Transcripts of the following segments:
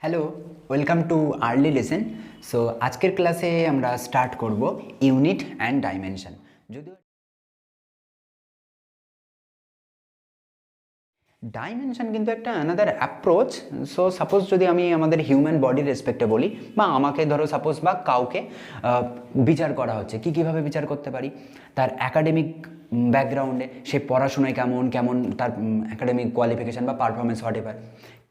Hello, welcome too early lesson. So আজকের ক্লাসে আমরা স্টার্ট করব ইউনিট অ্যান্ড ডাইমেনশন। যদিও ডাইমেনশন কিন্তু একটা অ্যানাদার অ্যাপ্রোচ। সো সাপোজ যদি আমি আমাদের হিউম্যান বডির রেসপেক্টে বলি, বা আমাকে ধরো সাপোজ বা কাউকে বিচার করা হচ্ছে, কীভাবে বিচার করতে পারি? তার অ্যাকাডেমিক ব্যাকগ্রাউন্ডে, সে পড়াশোনায় কেমন কেমন তার অ্যাকাডেমিক কোয়ালিফিকেশান বা পারফরমেন্স হোয়াট এভার।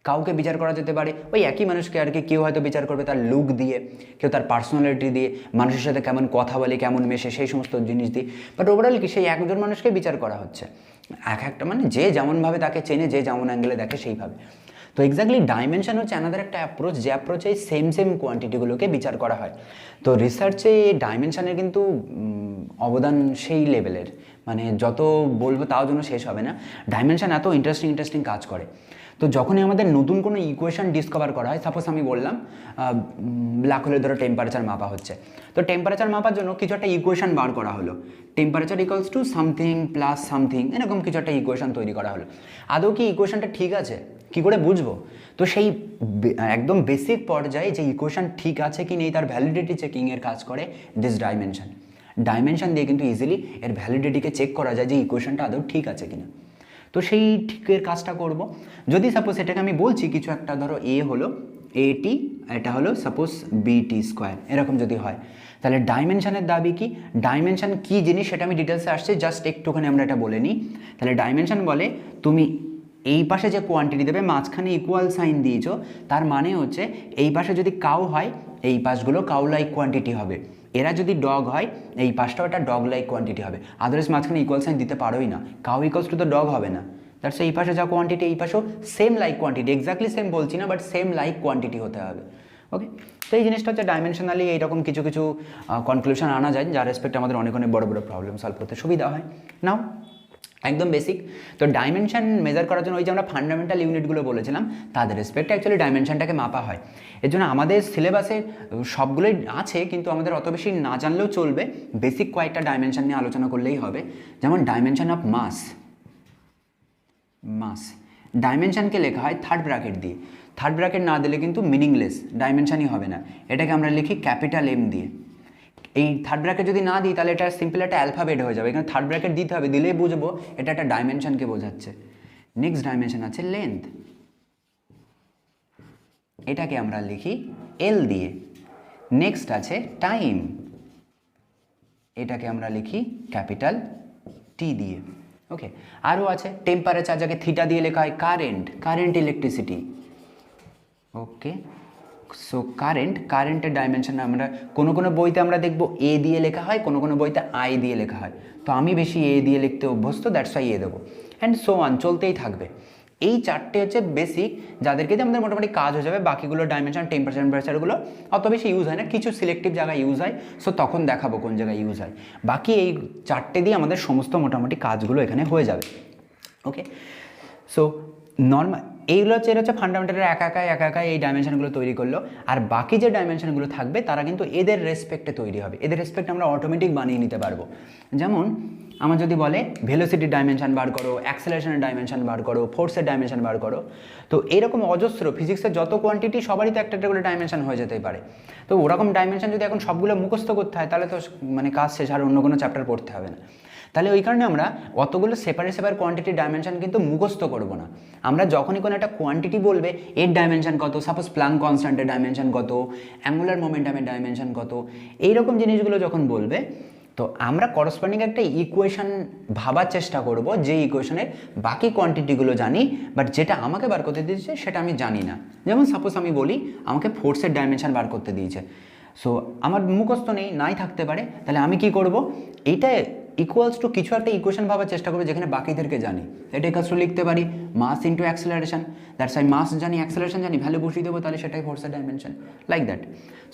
কাউকে বিচার করা যেতে পারে ওই একই মানুষকে আর কি। কেউ হয়তো বিচার করবে তার লুক দিয়ে, কেউ তার পার্সোনালিটি দিয়ে, মানুষের সাথে কেমন কথা বলে, কেমন মেশে, সেই সমস্ত জিনিস দিয়ে। বাট ওভারঅল কি সেই একজন মানুষকে বিচার করা হচ্ছে, একটা মানে যে যেমনভাবে তাকে চেনে, যে যেমন অ্যাঙ্গেলে দেখে সেইভাবে। তো এক্স্যাক্টলি ডাইমেনশন হচ্ছে অ্যানাদার একটা অ্যাপ্রোচ, যে অ্যাপ্রোচে সেম কোয়ান্টিটিগুলোকে বিচার করা হয়। তো রিসার্চে ডাইমেনশনের কিন্তু অবদান সেই লেভেলের, মানে যত বলবো তাও জন্য শেষ হবে না। ডাইমেনশন এত ইন্টারেস্টিং কাজ করে। তো যখনই আমাদের নতুন কোনো ইকুয়েশন ডিসকভার করা হয়, সাপোজ আমি বললাম ব্ল্যাক হোলের ধরো টেম্পারেচার মাপা হচ্ছে, তো টেম্পারেচার মাপার জন্য কিছু একটা ইকুয়েশন বার করা হলো, temperature equals to something plus something, এরকম কিছু একটা ইকুয়েশন তৈরি করা হলো। আদৌ কি ইকুয়েশনটা ঠিক আছে, কী করে বুঝবো? তো সেই একদম বেসিক পর্যায়ে যে ইকুয়েশন ঠিক আছে কি নেই তার ভ্যালিডিটি চেকিংয়ের কাজ করে দিস ডাইমেনশন দিয়ে কিন্তু ইজিলি এর ভ্যালিডিটিকে চেক করা যায় যে ইকুয়েশনটা আদৌ ঠিক আছে কিনা। তো সেই ঠিকের কাজটা করব। যদি সাপোজ এটাকে আমি বলছি কিছু একটা, ধরো এ হলো এটি, এটা হলো সাপোজ বিটি স্কোয়ার, এরকম যদি হয়, তাহলে ডাইমেনশনের দাবি কি? ডাইমেনশন কী জিনিস সেটা আমি ডিটেলসে আসছে, জাস্ট একটুখানি আমরা এটা বলে নিই। তাহলে ডাইমেনশন বলে তুমি এই পাশে যে কোয়ান্টিটি দেবে, মাঝখানে ইকুয়াল সাইন দিয়েছো, তার মানে হচ্ছে এই পাশে যদি কাউ হয়, এই পাশগুলো কাউ লাইক কোয়ান্টিটি হবে। এরা যদি ডগ হয়, এই পাশটাও একটা ডগ লাইক কোয়ান্টিটি হবে। আদারওয়াইজ মাঝখানে ইকুয়াল সাইন দিতে পারোই না, কাউ ইকুয়ালস টু তো ডগ হবে না। দ্যাটস এই পাশে যা কোয়ান্টিটি, এই পাশেও same like quantity, exactly same বলছি না, বাট সেম লাইক কোয়ান্টিটি হতে হবে। ওকে, তো এই জিনিসটা হচ্ছে ডাইমেনশনালি এইরকম কিছু কনক্লুশন আনা যায়, যার রেসপেক্ট আমাদের অনেক বড় প্রবলেম সলভ করতে সুবিধা হয়। নাও একদম বেসিক, তো ডাইমেনশন মেজার করার জন্য ওই যে আমরা ফান্ডামেন্টাল ইউনিটগুলো বলেছিলাম, তাদের রেসপেক্টে অ্যাকচুয়ালি ডাইমেনশনটাকে মাপা হয়। এর জন্য আমাদের সিলেবাসে সবগুলোই আছে, কিন্তু আমাদের অত বেশি না জানলেও চলবে, বেসিক কয়েকটা ডাইমেনশন নিয়ে আলোচনা করলেই হবে। যেমন ডাইমেনশন অফ মাস ডাইমেনশনকে লেখা হয় থার্ড ব্র্যাকেট দিয়ে। থার্ড ব্র্যাকেট না দিলে কিন্তু মিনিংলেস, ডাইমেনশনই হবে না। এটাকে আমরা লিখি ক্যাপিটাল এম দিয়ে। এই থার্ড ব্র্যাকেট যদি না দিই তাহলে এটা সিম্পল একটা অ্যালফাবেট হয়ে যাবে, এখানে থার্ড ব্র্যাকেট দিতে হবে, দিলেই বুঝবো এটা একটা ডাইমেনশনকে বোঝাচ্ছে। নেক্সট ডাইমেনশন আছে লেন্থ, এটাকে আমরা লিখি এল দিয়ে। নেক্সট আছে টাইম, এটাকে আমরা লিখি ক্যাপিটাল টি দিয়ে। ওকে, আরও আছে টেম্পারেচার, যাকে থিটা দিয়ে লেখা হয় কারেন্ট ইলেকট্রিসিটি। ওকে, সো কারেন্টের ডাইমেনশন আমরা কোনো বইতে আমরা দেখব এ দিয়ে লেখা হয়, কোনো বইতে আই দিয়ে লেখা হয়। তো আমি বেশি এ দিয়ে লিখতে অভ্যস্ত, দ্যাটস ওয়াই এ দেবো, অ্যান্ড সো অন, চলতেই থাকবে। এই চারটে হচ্ছে বেসিক, যাদেরকে দিয়ে আমাদের মোটামুটি কাজ হয়ে যাবে। বাকিগুলো ডাইমেনশন, টেম্পারেচারগুলো অত বেশি ইউজ হয় না, কিছু সিলেক্টিভ জায়গায় ইউজ হয়, সো তখন দেখাবো কোন জায়গায় ইউজ হয়। বাকি এই চারটে দিয়ে আমাদের সমস্ত মোটামুটি কাজগুলো এখানে হয়ে যাবে। ওকে, সো নর্মাল এইগুলো হচ্ছে ফান্ডামেন্টালের একা এই ডাইমেনশনগুলো তৈরি করলো। আর বাকি যে ডাইমেনশনগুলো থাকবে তারা কিন্তু এদের রেসপেক্টে তৈরি হবে, এদের রেসপেক্টে আমরা অটোমেটিক বানিয়ে নিতে পারবো। যেমন আমার যদি বলে ভেলোসিটির ডাইমেনশন বার করো, অ্যাক্সেলারেশনের ডাইমেনশন বার করো, ফোর্সের ডাইমেনশন বার করো, তো এরকম অজস্র ফিজিক্সের যত কোয়ান্টিটি সবারই তো একটা করে ডাইমেনশন হয়ে যেতেই পারে। তো ওরকম ডাইমেনশন যদি এখন সবগুলো মুখস্থ করতে হয়, তাহলে তো মানে কাজ শেষ, আর অন্য কোনো চ্যাপ্টার পড়তে হবে না। তাহলে ওই কারণে আমরা অতগুলো সেপারেট কোয়ান্টিটির ডাইমেনশন কিন্তু মুখস্থ করব না। আমরা যখনই কোনো একটা কোয়ান্টিটি বলবে, এর ডাইমেনশন কত, সাপোজ প্লাঙ্ক কনস্ট্যান্টের ডাইমেনশন কত, অ্যাঙ্গুলার মোমেন্টামের ডাইমেনশন কত, এইরকম জিনিসগুলো যখন বলবে, তো আমরা করসপন্ডিং একটা ইকুয়েশন ভাবার চেষ্টা করব, যে ইকুয়েশনের বাকি কোয়ান্টিটিগুলো জানি, বাট যেটা আমাকে বার করতে দিয়েছে সেটা আমি জানি না। যেমন সাপোজ আমি বলি আমাকে ফোর্সের ডাইমেনশন বার করতে দিয়েছে, সো আমার মুখস্থ নাই থাকতে পারে, তাহলে আমি কি করব, এইটা ইকুয়ালস টু কিছু একটা ইকুয়েশন ভাবার চেষ্টা করবো যেখানে বাকিদেরকে জানি। এটা ইকুয়ালস টু লিখতে পারি mass into acceleration, that's I mass জানি, অ্যাক্সেলারেশন জানি, ভ্যালু বসিয়ে দেবো, তাহলে সেটাই ফোর্সের ডাইমেনশন, লাইক দ্যাট।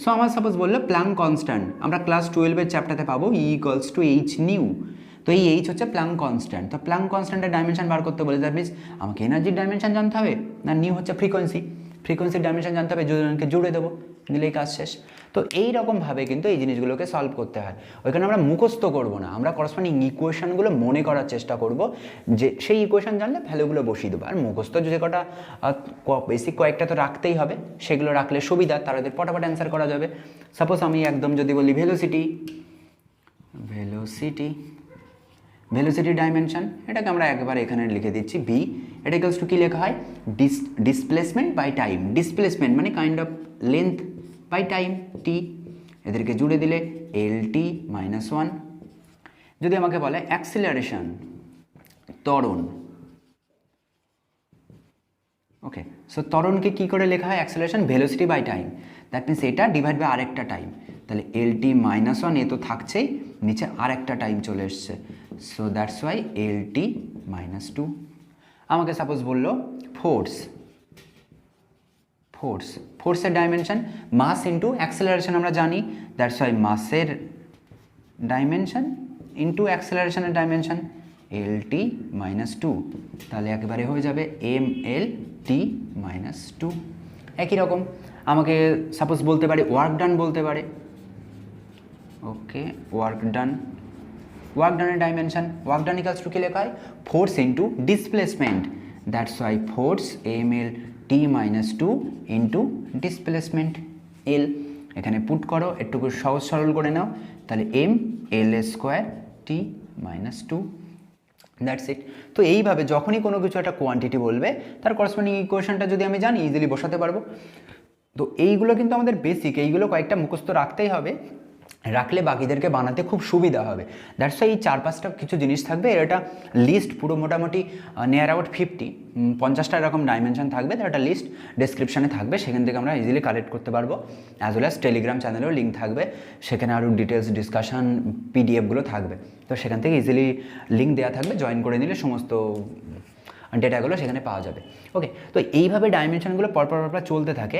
সো আমার সাপোজ বললো প্লাঙ্ক কনস্ট্যান্ট, আমরা ক্লাস 12-এর চ্যাপ্টারে পাবো E equals to H nu. তো এই এইচ হচ্ছে প্লাঙ্ক কনস্ট্যান্ট। তো প্লাঙ্ক কনস্ট্যান্টের ডাইমেনশন বার করতে বলে, দ্যাট মিনস আমাকে এনার্জির ডাইমেনশন জানতে হবে, না নিউ হচ্ছে ফ্রিকোয়েন্সির ডাইমেনশন জানতে হবে, দুজনকে জুড়ে দেবো, দিলেই কাজ শেষ। তো এই রকমভাবে কিন্তু এই জিনিসগুলোকে সলভ করতে হয়। ওইখানে আমরা মুখস্থ করব না, আমরা করসপন্ডিং ইকুয়েশনগুলো মনে করার চেষ্টা করব, যে সেই ইকুয়েশন জানলে ভ্যালুগুলো বসিয়ে দেবো। আর মুখস্থ যে কটা বেসিক কয়েকটা তো রাখতেই হবে, সেগুলো রাখলে সুবিধা, তাদের ফটাফট অ্যান্সার করা যাবে। সাপোজ আমি একদম যদি বলি ভেলোসিটি ডাইমেনশন, এটাকে আমরা একবার এখানে লিখে দিচ্ছি ভি। এটা ইকুয়ালস টু কী লেখা হয়, ডিসপ্লেসমেন্ট বাই টাইম। ডিসপ্লেসমেন্ট মানে kind of length by time T, এদেরকে জুড়ে দিলে LT - 1। যদি আমাকে বলে অ্যাক্সিলারেশন, ত্বরণ, ওকে, সো ত্বরণকে কী করে লেখা হয়, acceleration velocity by time, that means এটা ডিভাইড বাই আরেকটা টাইম, তাহলে LT - 1, এ তো থাকছেই, নিচে আরেকটা টাইম চলে এসছে, সো দ্যাটস ওয়াই LT - 2। আমাকে সাপোজ বললো ফোর্সের ডাইমেনশন মাস ইন্টু অ্যাক্সেলারেশন, আমরা জানি, দ্যাটস ওয়াই মাসের ডাইমেনশন ইন্টু অ্যাক্সেলারেশনের ডাইমেনশন LT - 2, তাহলে একেবারে হয়ে যাবে MLT - 2। একই রকম আমাকে সাপোজ বলতে পারে ওয়ার্ক ডান বলতে পারে, ওকে, ওয়ার্ক ডানের dimension, work done equals to কী লেখা হয়, force into displacement, that's why force MLT - 2 into displacement L। এখানে পুট করো, একটুকু সহজ সরল করে নাও, তাহলে ML² T - 2, দ্যাটস ইট। তো এইভাবে যখনই কোনো কিছু একটা কোয়ান্টিটি বলবে, তার করসপন্ডিং ইকুয়েশনটা যদি আমি জানি, ইজিলি বসাতে পারবো। তো এইগুলো কিন্তু আমাদের বেসিক, এইগুলো কয়েকটা মুখস্থ রাখতেই হবে, রাখলে বাকিদেরকে বানাতে খুব সুবিধা হবে। দ্যাটস ওয়াই এই 4-5টা কিছু জিনিস থাকবে, এর একটা লিস্ট পুরো মোটামুটি নিয়ার অ্যাবাউট 50টা এরকম ডাইমেনশন থাকবে, তার একটা লিস্ট ডেসক্রিপশানে থাকবে, সেখান থেকে আমরা ইজিলি কালেক্ট করতে পারবো। অ্যাজ ওয়েল অ্যাজ টেলিগ্রাম চ্যানেলেও লিঙ্ক থাকবে, সেখানে আরও ডিটেলস ডিসকাশন পিডিএফগুলো থাকবে, তো সেখান থেকে ইজিলি লিঙ্ক দেওয়া থাকবে, জয়েন করে নিলে সমস্ত ডেটাগুলো সেখানে পাওয়া যাবে। ওকে, তো এইভাবে ডাইমেনশনগুলো পরপর চলতে থাকে।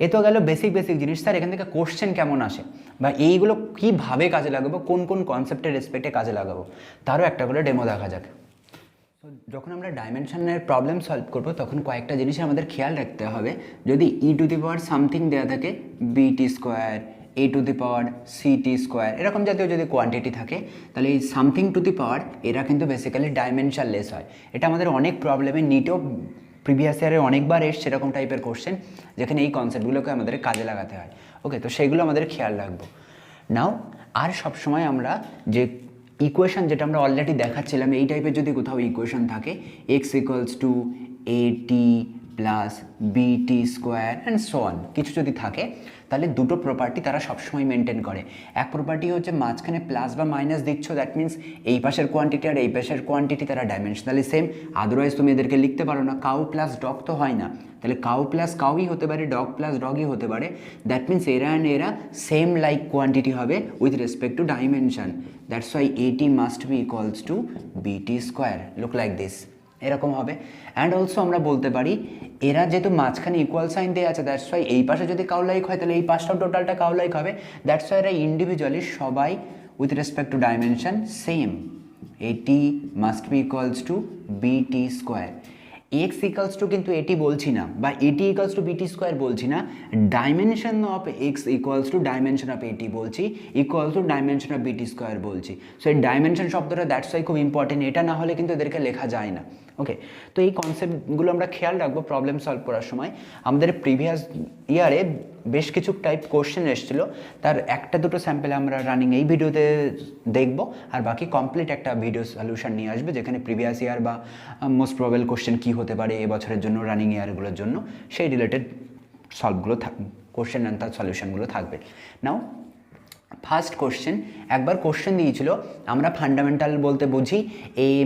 এ তো গেল বেসিক জিনিস। স্যার এখান থেকে কোশ্চেন কেমন আসে, বা এইগুলো কীভাবে কাজে লাগাবো, কোন কনসেপ্টের রেসপেক্টে কাজে লাগাবো, তারও একটা করে ডেমো দেখা যাক। তো যখন আমরা ডাইমেনশনের প্রবলেম সলভ করব, তখন কয়েকটা জিনিস আমাদের খেয়াল রাখতে হবে। যদি E⁻ সামথিং দেওয়া থাকে, BT², A⁻CT², এরকম জাতীয় যদি কোয়ান্টিটি থাকে, তাহলে এই সামথিং টু দি পাওয়ার এরা কিন্তু বেসিক্যালি ডাইমেনশনলেস হয়। এটা আমাদের অনেক প্রবলেমে নিটেও প্রিভিয়াস ইয়ারে অনেকবার এসছে এরকম টাইপের কোশ্চেন, যেখানে এই কনসেপ্টগুলোকে আমাদের কাজে লাগাতে হয়। ওকে, তো সেইগুলো আমাদের খেয়াল রাখবো। নাও আর সবসময় আমরা যে ইকুয়েশন, যেটা আমরা অলরেডি দেখাচ্ছিলাম, এই টাইপের যদি কোথাও ইকুয়েশন থাকে, x = AT + BT² and so on, কিছু যদি থাকে, তাহলে দুটো প্রপার্টি তারা সবসময় মেনটেন করে। এক প্রপার্টি হচ্ছে মাঝখানে প্লাস বা মাইনাস দিচ্ছ, দ্যাট মিনস এই পাশের কোয়ান্টিটি আর এই পাশের কোয়ান্টিটি তারা ডাইমেনশনালি সেম, আদারওয়াইজ তুমি এদেরকে লিখতে পারো না। কাউ প্লাস ডগ তো হয় না, তাহলে কাউ প্লাস কাউই হতে পারে, ডগ প্লাস ডগই হতে পারে, দ্যাট মিনস এরা অ্যান্ড এরা সেম লাইক কোয়ান্টিটি হবে with respect to dimension, that's why AT must be equals two BT², look like this, এরকম হবে। অ্যান্ড অলসো আমরা বলতে পারি এরা যেহেতু মাঝখানে ইকুয়াল সাইন দেওয়া আছে, দ্যাটস ওয়াই এই পাশে যদি কাউ লাইক হয়, তাহলে এই পাশটাও টোটালটা কাউ লাইক হবে, দ্যাটস ওয়াই এরা ইন্ডিভিজুয়ালি সবাই with respect to dimension same, AT must be equals two BT²। x equals to কিন্তু এটি বলছি না, বা AT ইকুয়ালস টু BT² বলছি না, dimension of x equals to dimension of AT বলছি, equals to dimension of BT² বলছি। So এই ডাইমেনশন শব্দটা দ্যাটস ওয়াই খুব ইম্পর্টেন্ট, এটা না হলে কিন্তু এদেরকে লেখা যায় না। ওকে, তো এই কনসেপ্টগুলো আমরা খেয়াল রাখবো প্রবলেম সলভ করার সময়। আমাদের প্রিভিয়াস ইয়ারে বেশ কিছু টাইপ কোশ্চেন এসেছিলো, তার একটা দুটো স্যাম্পেল আমরা রানিং এই ভিডিওতে দেখব, আর বাকি কমপ্লিট একটা ভিডিও সলিউশন নিয়ে আসবে, যেখানে প্রিভিয়াস ইয়ার বা মোস্ট প্রবেবল কোশ্চেন কী হতে পারে এবছরের জন্য, রানিং ইয়ারগুলোর জন্য, সেই রিলেটেড সলভগুলো কোশ্চেন অ্যান্ড তার সলিউশনগুলো থাকবে। নাও ফার্স্ট কোশ্চেন, একবার কোশ্চেন দিয়েছিল, আমরা ফান্ডামেন্টাল বলতে বুঝি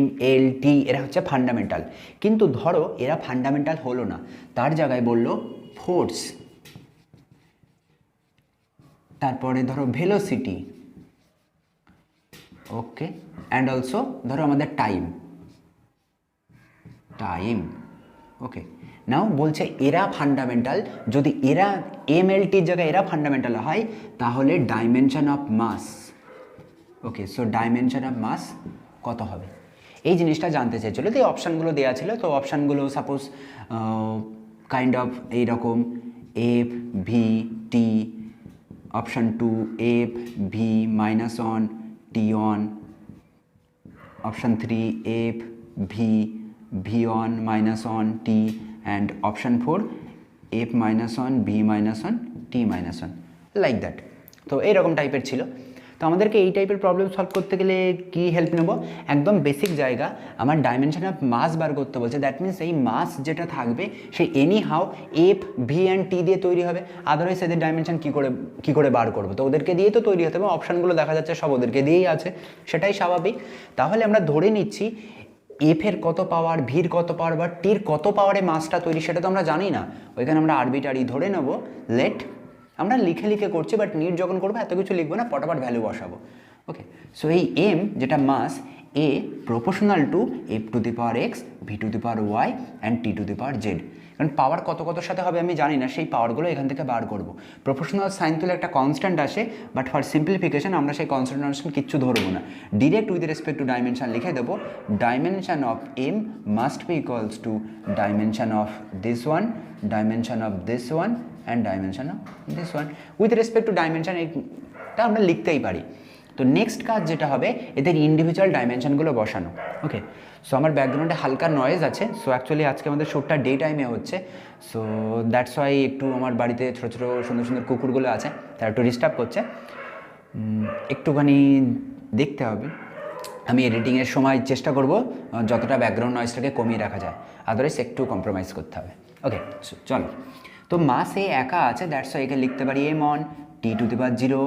MLT, এরা হচ্ছে ফান্ডামেন্টাল, কিন্তু ধরো এরা ফান্ডামেন্টাল হলো না, তার জায়গায় বললো ফোর্স, তারপরে ধরো ভেলোসিটি, ওকে, অ্যান্ড অলসো ধরো আমাদের টাইম, ওকে। নাও বলছে এরা ফান্ডামেন্টাল, যদি এরা MLTর জায়গায় এরা ফান্ডামেন্টাল হয়, তাহলে dimension of mass, okay, so dimension of mass কত হবে, এই জিনিসটা জানতে চেয়েছিল। তো এই অপশানগুলো দেওয়া ছিল, তো অপশানগুলো সাপোজ কাইন্ড অফ এইরকম, F V T, option 2 F V minus on T on, option 3 F V V on minus on T, and option 4 F minus on V minus on T minus on, like that. তো এইরকম টাইপের ছিল। তো আমাদেরকে এই টাইপের problem solve করতে গেলে কি হেল্প নেব? একদম বেসিক জায়গা, আমার ডাইমেনশন অফ মাস বার করতে বলছে। দ্যাট মিনস এই মাস যেটা থাকবে সেই anyhow F V and T দিয়ে তৈরি হবে, আদারওয়াইজ এদের ডাইমেনশন কী করে বার করবো? তো ওদেরকে দিয়েই তো তৈরি হতে হবে, অপশানগুলো দেখা যাচ্ছে সব ওদেরকে দিয়েই আছে, সেটাই স্বাভাবিক। তাহলে আমরা ধরে নিচ্ছি এফের কত পাওয়ার, ভির কত পাওয়ার বা টির কত পাওয়ারে মাসটা তৈরি সেটা তো আমরা জানি না, ওইখানে আমরা আরবিটারি ধরে নেব লেট, আমরা লিখে লিখে করছি, বাট নিট যখন করবো এত কিছু লিখবো না, পটাপট ভ্যালু বসাবো। ওকে, সো এই এম যেটা মাস এ proportional to F to the power X, V to the power Y and T to the power Z. কারণ পাওয়ার কত কতর সাথে হবে আমি জানি না, সেই পাওয়ারগুলো এখান থেকে বার করবো। প্রপোর্শনাল সাইন তুলে একটা কনস্ট্যান্ট আসে, বাট ফর সিম্পলিফিকেশন আমরা সেই কনস্ট্যান্ট কিচ্ছু ধরবো না, direct with respect to dimension লিখে দেবো dimension of M must be equals to dimension of this one, dimension of this one and dimension of this one. With respect to dimension এটা আমরা লিখতেই পারি। তো নেক্সট কাজ যেটা হবে এদের ইন্ডিভিজুয়াল ডাইমেনশনগুলো বসানো। ওকে, সো আমার ব্যাকগ্রাউন্ডে হালকা নয়েজ আছে, সো অ্যাকচুয়ালি আজকে আমাদের শ্যুটটা ডে টাইমে হচ্ছে, সো দ্যাটস ওয়াই একটু আমার বাড়িতে ছোটো ছোটো সুন্দর সুন্দর কুকুরগুলো আছে, তারা একটু ডিস্টার্ব করছে, একটুখানি দেখতে হবে। আমি এডিটিংয়ের সময় চেষ্টা করব যতটা ব্যাকগ্রাউন্ড নয়েজটাকে কমিয়ে রাখা যায়, আদারওয়াইজ একটু কম্প্রোমাইজ করতে হবে। ওকে, চলো। তো মাস এ একা আছে, দ্যাটস ওয়াই একে লিখতে পারি M on T to the power 0,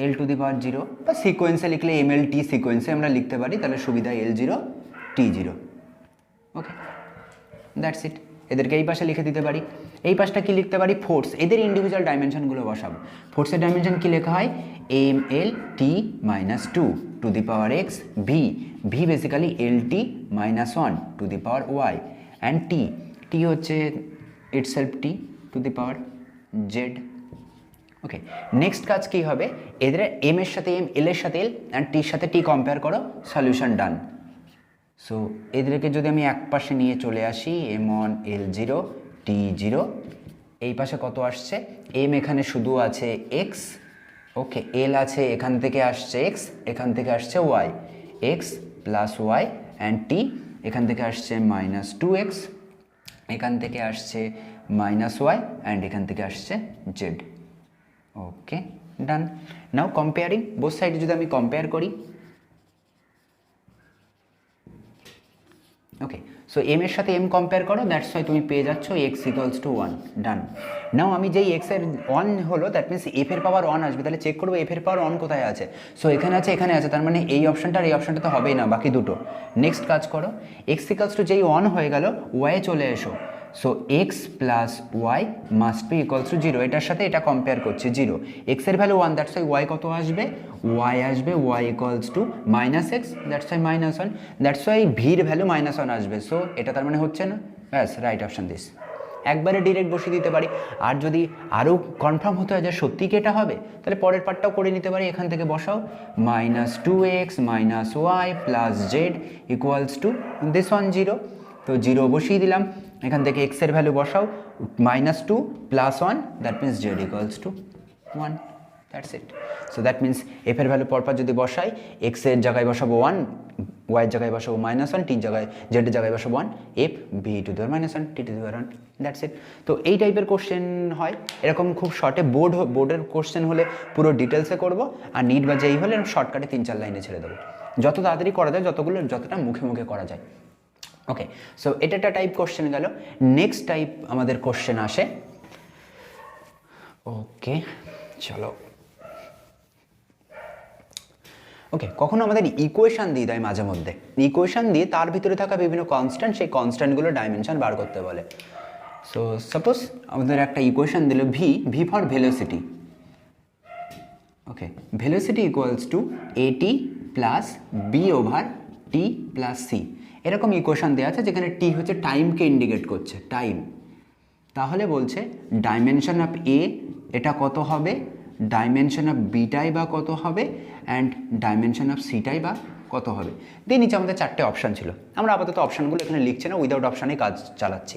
L to the power 0, বা সিকোয়েন্সে লিখলে এম এল টি সিকোয়েন্সে আমরা লিখতে পারি, তাহলে সুবিধা L0 T0। Okay, that's it. এদেরকে এই পাশে লিখে দিতে পারি। এই পাশটা কি লিখতে পারি? ফোর্স। এদের ইন্ডিভিজুয়াল ডাইমেনশনগুলো বসাবো। ফোর্সের ডাইমেনশন কি লেখা হয়? M L T minus 2 to the power X, V V basically L T minus 1 to the power Y, and T T হচ্ছে itself T to the power Z. Okay, next কাজ কী হবে? এদের এম এর সাথে এম, এল এর সাথে L and টির সাথে টি কম্পেয়ার করো, সলিউশন ডান। সো এদেরকে যদি আমি এক পাশে নিয়ে চলে আসি, এম অন L0 T0, এই পাশে কত আসছে? এম এখানে শুধু আছে এক্স, ওকে, এল আছে এখান থেকে আসছে এক্স, এখান থেকে আসছে Y, X plus Y, and T এখান থেকে আসছে মাইনাস 2x, এখান থেকে আসছে মাইনাস ওয়াই, অ্যান্ড এখান থেকে আসছে জেড। ওকে, ডান। নাও কম্পেয়ারিং বোথ সাইডে যদি আমি কম্পেয়ার করি, ওকে, সো এম এর সাথে এম কম্পেয়ার করো, দ্যাটস ওয়াই তুমি পেয়ে যাচ্ছ এক্স ইকুয়ালস টু 1, ডান। নাও আমি যেই এক্স এর 1 হলো, দ্যাট মিনস এফ এর পাওয়ার 1 আসবে, তাহলে চেক করবো এফ এর পাওয়ার 1 কোথায় আছে। সো এখানে আছে, এখানে আছে, তার মানে এই অপশনটা আর এই অপশনটা তো হবেই না, বাকি দুটো। নেক্সট কাজ করো, এক্স ইকুয়ালস টু যেই 1 হয়ে গেল, ওয়াই চলে এসো। So X plus Y must be equals to 0, এটার সাথে এটা কম্পেয়ার করছে 0, এক্সের ভ্যালু 1, দ্যাটস ওয়াই ওয়াই কত আসবে? ওয়াই আসবে Y equals to minus X, that's Y minus 1, that's Y ভির ভ্যালু -1 আসবে। সো এটা তার মানে হচ্ছে না, ব্যাস রাইট অপশান দিস। একবারে ডিরেক্ট বসিয়ে দিতে পারি, আর যদি আরও কনফার্ম হতে হয় যে সত্যি কি এটা হবে, তাহলে পরের পার্টটাও করে নিতে পারি। এখান থেকে বসাও -2x minus Y plus Z equals to this one 0, তো 0 বসিয়ে দিলাম। এখান থেকে এক্স এর ভ্যালু বসাও, -2 plus 1, that means Z equals two 1, that's it. So that means F এর ভ্যালু পরপর যদি বসাই, এক্স এর জায়গায় বসাবো 1, ওয়াইয়ের জায়গায় বসাবো -1, টির জায়গায়, জেডের জায়গায় বসাবো 1, F V to the power -1 T to the power 1, that's it. তো এই টাইপের কোশ্চেন হয়, এরকম খুব শর্টে বোর্ডের কোশ্চেন হলে পুরো ডিটেলসে করবো, আর নিট বা যেই হলে শর্টকাটে 3-4 লাইনে ছেড়ে দেবো, যত তাড়াতাড়ি করা যায়, যতটা মুখে মুখে করা যায়। ওকে, সো এটা একটা টাইপ কোশ্চেন গেল। নেক্সট টাইপ আমাদের কোশ্চেন আসে, ওকে চলো। ওকে, কখনো আমাদের ইকুয়েশান দিয়ে দেয় মাঝে মধ্যে, ইকুয়েশান দিয়ে তার ভিতরে থাকা বিভিন্ন কনস্ট্যান্ট, সেই কনস্ট্যান্টগুলো ডাইমেনশন বার করতে বলে। সো সাপোজ আমাদের একটা ইকুয়েশান দিল V for velocity, okay, velocity equals to at plus B over T plus C, এরকম ইকুয়েশান দেওয়া আছে, যেখানে টি হচ্ছে টাইমকে ইন্ডিকেট করছে, টাইম। তাহলে বলছে ডাইমেনশন অফ এ এটা কত হবে, ডাইমেনশন অফ বিটাই বা কত হবে, অ্যান্ড ডাইমেনশন অফ সিটাই বা কত হবে। দিয়ে নিচে আমাদের 4টে অপশান ছিল, আমরা আপাতত অপশানগুলো এখানে লিখছি না, উইদাউট অপশানে কাজ চালাচ্ছি।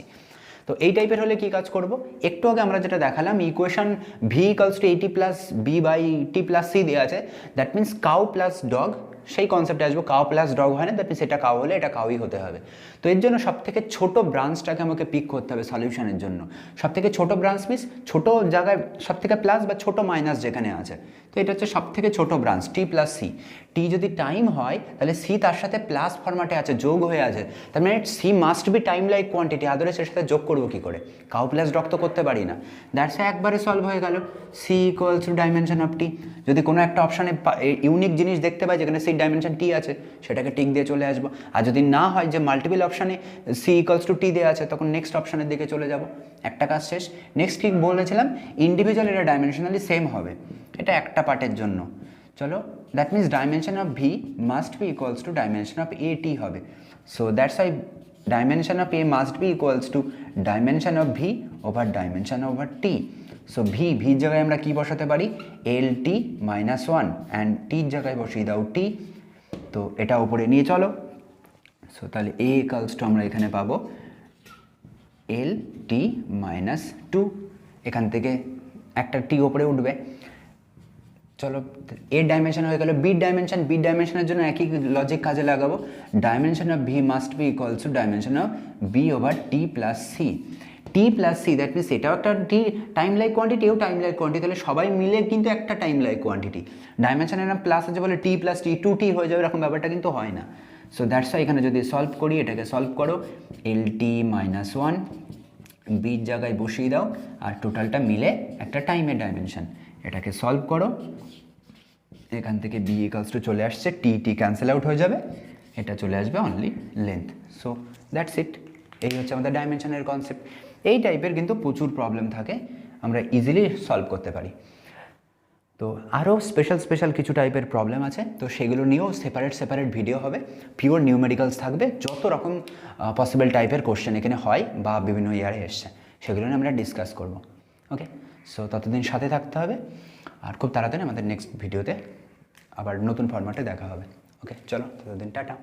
তো এই টাইপের হলে কি কাজ করব, একটু আগে আমরা যেটা দেখালাম equation V equals to at plus B by T plus C দেওয়া আছে, that means cow plus dog, সেই কনসেপ্টে আসবো। কাউ প্লাস ডগ হয় না, দ্যাট মিনস এটা কাউ হলে এটা কাউই হতে হবে। তো এর জন্য সব থেকে ছোটো ব্রাঞ্চটাকে আমাকে পিক করতে হবে সলিউশনের জন্য। সব থেকে ছোটো ব্রাঞ্চ মিনস ছোটো জায়গায় সব থেকে প্লাস বা ছোটো মাইনাস যেখানে আছে, তো এটা হচ্ছে সব থেকে ছোটো ব্রাঞ্চ টি প্লাস সি। টি যদি টাইম হয় তাহলে সি তার সাথে প্লাস ফরম্যাটে আছে, যোগ হয়ে আছে, তার মানে C must be time like quantity, আদরে এর সাথে যোগ করবো কী করে, কাউ প্লাস ডগ তো করতে পারি না। দ্যাটস একবারে সলভ হয়ে গেল। C equals to dimension of T. যদি কোনো একটা অপশানে ইউনিক জিনিস দেখতে পাই যেখানে সি ডাইমেনশন টি আছে, সেটাকে টিক দিয়ে চলে আসবো। আর যদি না হয় যে মাল্টিপল অপশানে সি ইকুয়ালস টু টি দেওয়া আছে, তখন নেক্সট অপশানের দিকে চলে যাব। একটা কাজ শেষ। নেক্সট কি বলেছিলাম, ইন্ডিভিজুয়াল এটা ডাইমেনশনালি সেম হবে, এটা একটা পার্টের জন্য। চলো, that means dimension of V must be equals to dimension of A T হবে। So that's why dimension of A must be equals to dimension of V over dimension over T. So ভির জায়গায় আমরা কি বসাতে পারি, L T minus one, and টির জায়গায় বসিয়ে দাও টি। তো এটা উপরে নিয়ে চলো। সো তাহলে এ ইকুয়ালস টু আমরা এখানে পাবো এল টি মাইনাস টু, এখান থেকে একটা টি ওপরে উঠবে। চলো, এর ডাইমেনশন হয়ে গেল। বির ডাইমেনশনের জন্য একই লজিক কাজে লাগাবো। Dimension of V must be equals to dimension of B over T plus C. T plus C, that means এটাও একটা টি টাইম লাইক কোয়ান্টিটি, এও টাইম লাইক কোয়ান্টিটি, তাহলে সবাই মিলে কিন্তু একটা টাইম লাইক কোয়ান্টিটি। ডাইমেনশনের নাম প্লাস আছে বলে টি প্লাস টি টু টি হয়ে যাবে, এরকম ব্যাপারটা কিন্তু হয় না। সো দ্যাটস ওয়াই এখানে যদি সলভ করি, এটাকে সলভ করো, এল টি মাইনাস ওয়ান বির জায়গায় বসিয়ে দাও, আর টোটালটা মিলে একটা টাইমের ডাইমেনশন। এটাকে সলভ করো, এখান থেকে বি ইকালস টু চলে আসছে, টি টি ক্যান্সেল আউট হয়ে যাবে, এটা চলে আসবে only length. So that's it. এই হচ্ছে আমাদের ডাইমেনশনের কনসেপ্ট। এই টাইপের কিন্তু প্রচুর প্রবলেম থাকে, আমরা ইজিলি সলভ করতে পারি। তো আরও স্পেশাল কিছু টাইপের প্রবলেম আছে, তো সেগুলো নিয়েও সেপারেট ভিডিও হবে। পিওর নিউমেরিক্যালস থাকবে, যত রকম পসিবল টাইপের কোশ্চেন এখানে হয় বা বিভিন্ন ইয়ারে এসছে, সেগুলো নিয়ে আমরা ডিসকাস করব। ওকে, সো ততদিন সাথে থাকতে হবে, আর খুব তাড়াতাড়ি আমাদের নেক্সট ভিডিওতে আবার নতুন ফরম্যাটে দেখা হবে। ওকে, চলো, ততদিন টাটা।